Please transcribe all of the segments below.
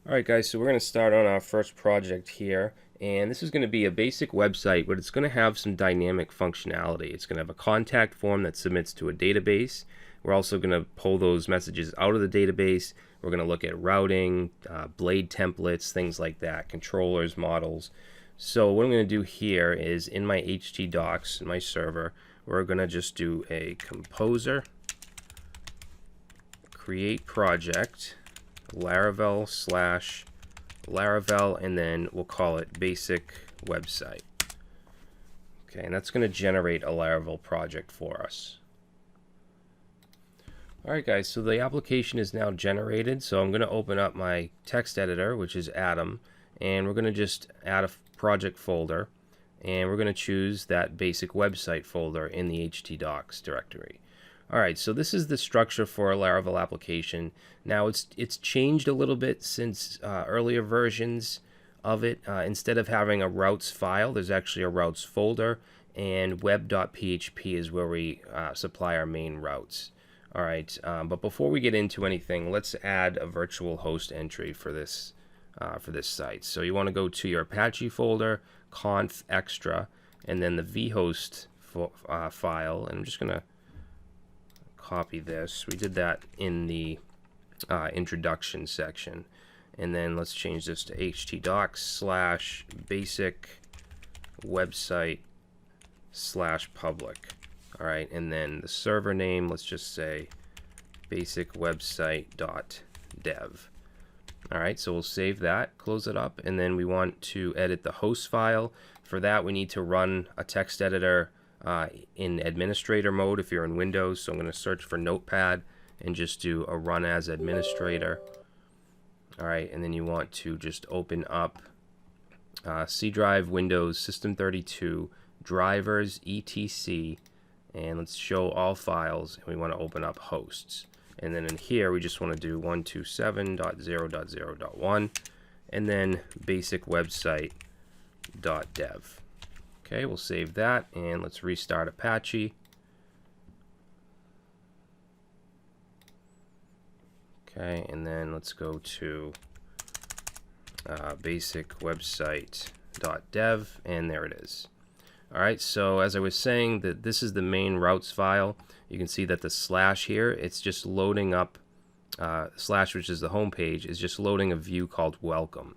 Alright guys, so we're going to start on our first project here, and this is going to be a basic website, but it's going to have some dynamic functionality. It's going to have a contact form that submits to a database. We're also going to pull those messages out of the database. We're going to look at routing, blade templates, things like that, controllers, models. So what I'm going to do here is in my htdocs, in my server, we're going to just do a composer, create project, Laravel / Laravel, and then we'll call it basic website. Okay, and that's going to generate a Laravel project for us. Alright guys, so the application is now generated, so I'm going to open up my text editor, which is Atom, and we're going to just add a project folder, and we're going to choose that basic website folder in the htdocs directory. Alright, so this is the structure for a Laravel application. Now it's changed a little bit since earlier versions of it. Instead of having a routes file, there's actually a routes folder, and web.php is where we supply our main routes. Alright, but before we get into anything, let's add a virtual host entry for this site. So you want to go to your Apache folder, conf extra, and then the vhost file, and I'm just going to copy this. We did that in the introduction section, and then let's change this to htdocs / basic website / public. All right, and then the server name, let's just say basic website.dev. All right, so we'll save that, close it up, and then we want to edit the host file. For that, we need to run a text editor in administrator mode if you're in Windows. So I'm going to search for Notepad and just do a run as administrator. Alright, and then you want to just open up C drive, Windows, System32, drivers, etc, and let's show all files, and we want to open up hosts. And then in here we just want to do 127.0.0.1 and then basic website.dev. Okay, we'll save that, and let's restart Apache. Okay, and then let's go to basic website.dev, and there it is. Alright, so as I was saying, that this is the main routes file. You can see that the slash here, it's just loading up, slash, which is the home page, is just loading a view called welcome.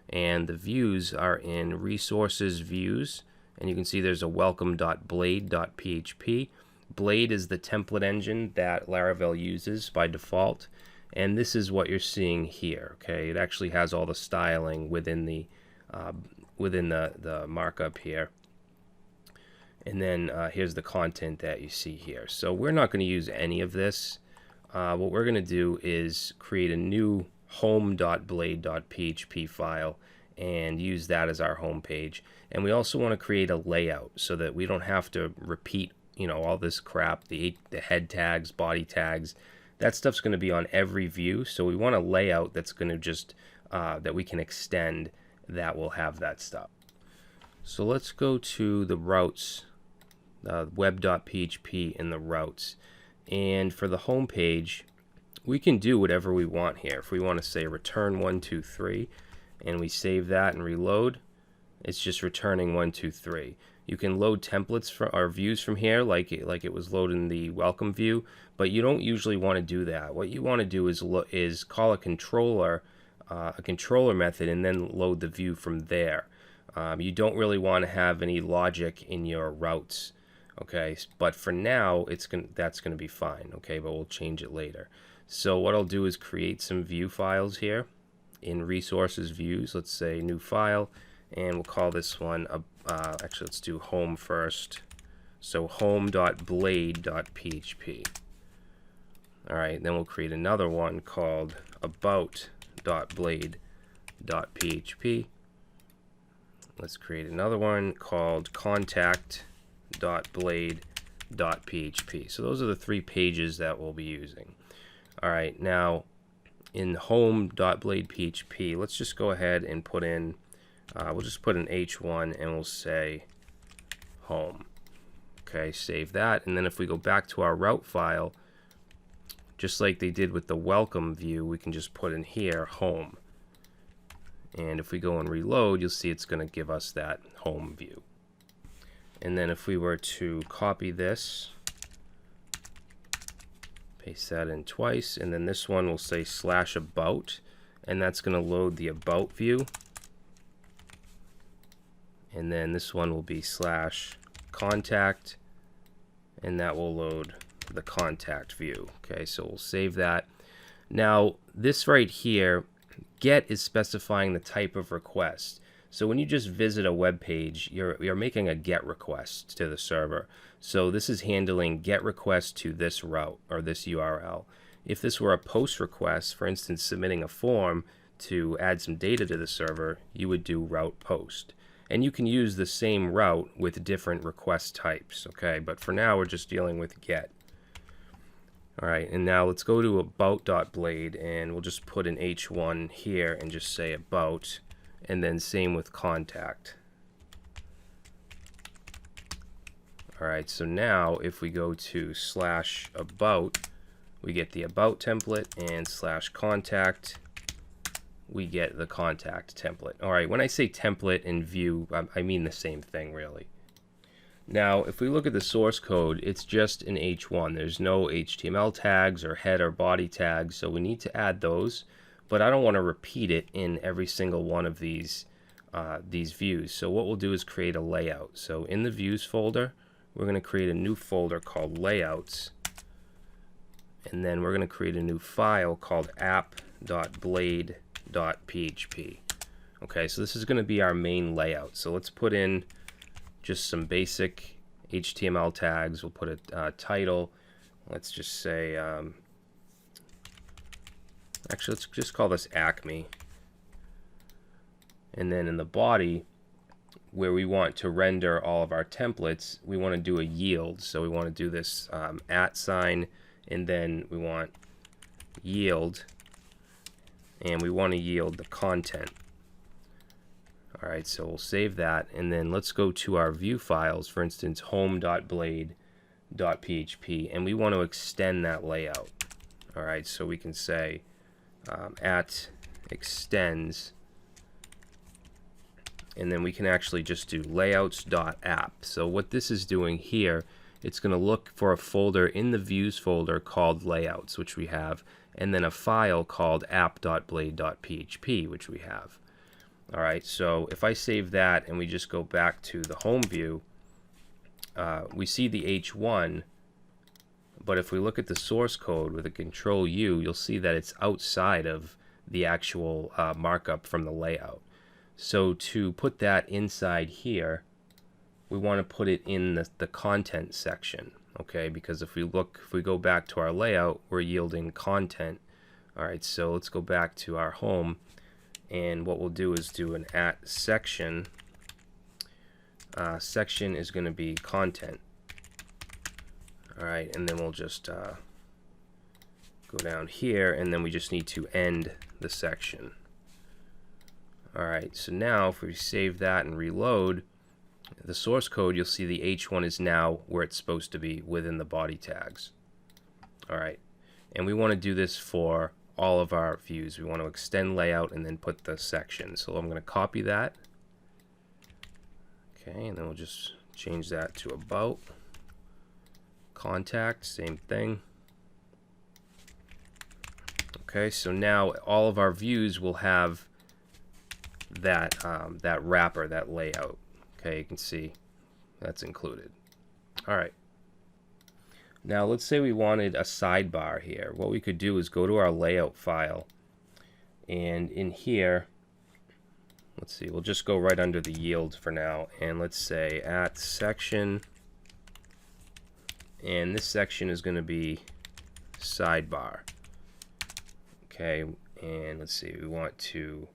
And the views are in resources views, and you can see there's a welcome.blade.php. Blade is the template engine that Laravel uses by default, and this is what you're seeing here. Okay, it actually has all the styling within the markup here, and then here's the content that you see here. So we're not going to use any of this. What we're going to do is create a new home.blade.php file and use that as our home page. And we also want to create a layout so that we don't have to repeat, all this crap, the head tags, body tags. That stuff's going to be on every view. So we want a layout that's going to just that we can extend that will have that stuff. So let's go to the routes, web.php in the routes. And for the home page, we can do whatever we want here. If we want to say return 123 and we save that and reload, it's just returning 123. You can load templates for our views from here like it was loaded in the welcome view, but you don't usually want to do that. What you want to do is call a controller method and then load the view from there. You don't really want to have any logic in your routes, okay? But for now, that's going to be fine, okay? But we'll change it later. So what I'll do is create some view files here in resources views. Let's say new file, and we'll call this one actually let's do home first. So home.blade.php. All right, then we'll create another one called about.blade.php. Let's create another one called contact.blade.php. So those are the three pages that we'll be using. All right, now in home.blade.php, let's just go ahead and put in, we'll just put an H1 and we'll say home. Okay, save that. And then if we go back to our route file, just like they did with the welcome view, we can just put in here home. And if we go and reload, you'll see it's going to give us that home view. And then if we were to copy this, paste that in twice, and then this one will say /about, and that's going to load the about view. And then this one will be /contact, and that will load the contact view. Okay, so we'll save that. Now this right here, get is specifying the type of request. So when you just visit a web page, you're making a get request to the server. So this is handling get request to this route or this URL. If this were a post request, for instance, submitting a form to add some data to the server, you would do route post. And you can use the same route with different request types, okay? But for now, we're just dealing with get. All right, and now let's go to about.blade, and we'll just put an h1 here and just say about, and then same with contact. All right, so now if we go to /about, we get the about template, and /contact, we get the contact template. All right, when I say template and view, I mean the same thing really. Now, if we look at the source code, it's just an H1. There's no HTML tags or head or body tags, so we need to add those. But I don't want to repeat it in every single one of these views. So what we'll do is create a layout. So in the views folder, we're going to create a new folder called layouts. And then we're going to create a new file called app.blade.php. Okay, so this is going to be our main layout. So let's put in just some basic HTML tags. We'll put a title. Let's just say, actually, let's just call this Acme. And then in the body, where we want to render all of our templates, we want to do a yield. So we want to do this @ sign, and then we want yield, and we want to yield the content. All right, so we'll save that, and then let's go to our view files, for instance, home.blade.php, and we want to extend that layout. All right, so we can say @extends, and then we can actually just do layouts.app. So what this is doing here, it's going to look for a folder in the views folder called layouts, which we have, and then a file called app.blade.php, which we have. All right, so if I save that and we just go back to the home view, we see the H1, but if we look at the source code with a Control U, you'll see that it's outside of the actual markup from the layout. So to put that inside here, we want to put it in the content section, okay? Because if we go back to our layout, we're yielding content. All right, so let's go back to our home. And what we'll do is do an @section. Section is going to be content. All right, and then we'll just go down here, and then we just need to end the section. All right, so now if we save that and reload the source code, you'll see the H1 is now where it's supposed to be within the body tags. All right, and we want to do this for all of our views. We want to extend layout and then put the section. So I'm going to copy that. Okay, and then we'll just change that to about. Contact, same thing. Okay, so now all of our views will have that that wrapper, that layout. Okay, you can see that's included. All right. Now let's say we wanted a sidebar here. What we could do is go to our layout file, and in here, let's see, we'll just go right under the yield for now, and let's say @section, and this section is going to be sidebar. Okay, and let's see, we want to,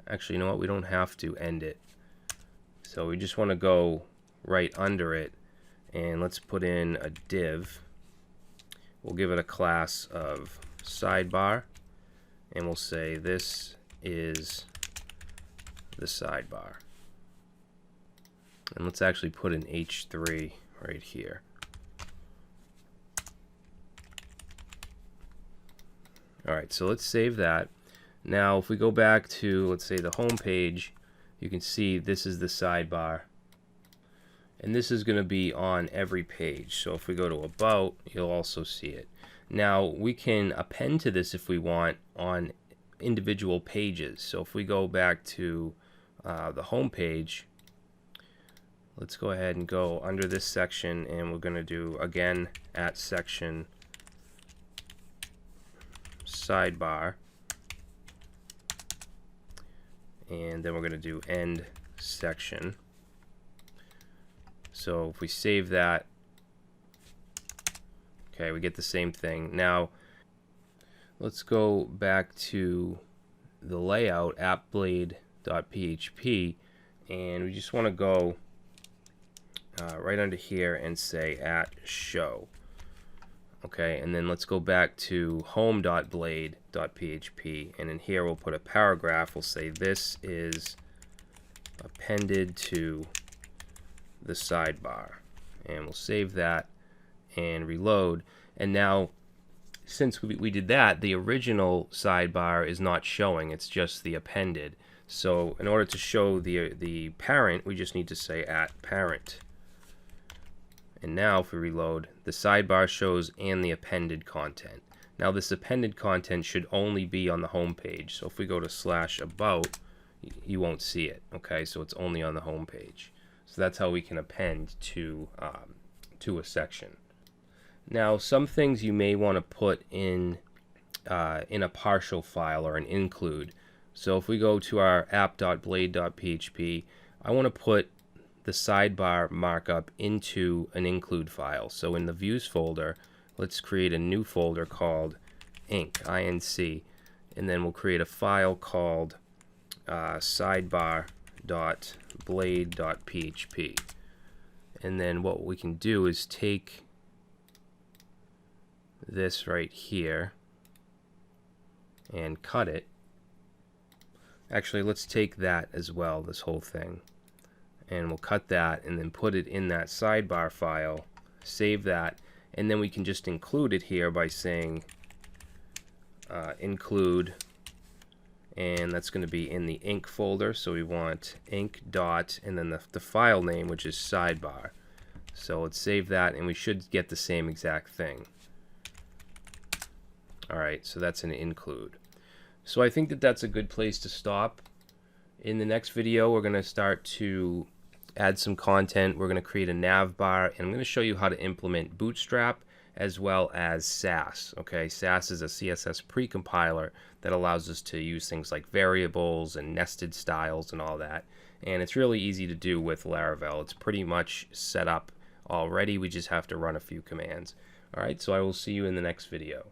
actually, you know what, we don't have to end it. So we just want to go right under it, and let's put in a div. We'll give it a class of sidebar, and we'll say this is the sidebar. And let's actually put an H3 right here. All right, so let's save that. Now if we go back to, let's say, the home page, you can see this is the sidebar, and this is going to be on every page. So if we go to About, you'll also see it. Now we can append to this if we want on individual pages. So if we go back to the home page, let's go ahead and go under this section, and we're going to do again at section sidebar, and then we're going to do end section. So if we save that, okay, we get the same thing. Now let's go back to the layout, appblade.php, and we just want to go right under here and say at show. Okay, and then let's go back to home.blade.php, and in here we'll put a paragraph. We'll say this is appended to the sidebar, and we'll save that and reload. And now since we did that, the original sidebar is not showing, it's just the appended. So in order to show the parent, we just need to say at parent. And now if we reload, the sidebar shows and the appended content. Now this appended content should only be on the home page. So if we go to /about, you won't see it. Okay, so it's only on the home page. So that's how we can append to a section. Now some things you may want to put in a partial file or an include. So if we go to our app.blade.php, I want to put the sidebar markup into an include file. So in the views folder, let's create a new folder called inc, and then we'll create a file called sidebar.blade.php. And then what we can do is take this right here and cut it. Actually, let's take that as well, this whole thing, and we'll cut that and then put it in that sidebar file, save that, and then we can just include it here by saying include, and that's going to be in the inc folder. So we want inc dot and then the file name, which is sidebar. So let's save that, and we should get the same exact thing. Alright, so that's an include. So I think that that's a good place to stop. In the next video, we're going to start to add some content. We're going to create a nav bar, and I'm going to show you how to implement Bootstrap as well as Sass. Okay, Sass is a CSS precompiler that allows us to use things like variables and nested styles and all that. And it's really easy to do with Laravel. It's pretty much set up already. We just have to run a few commands. All right, so I will see you in the next video.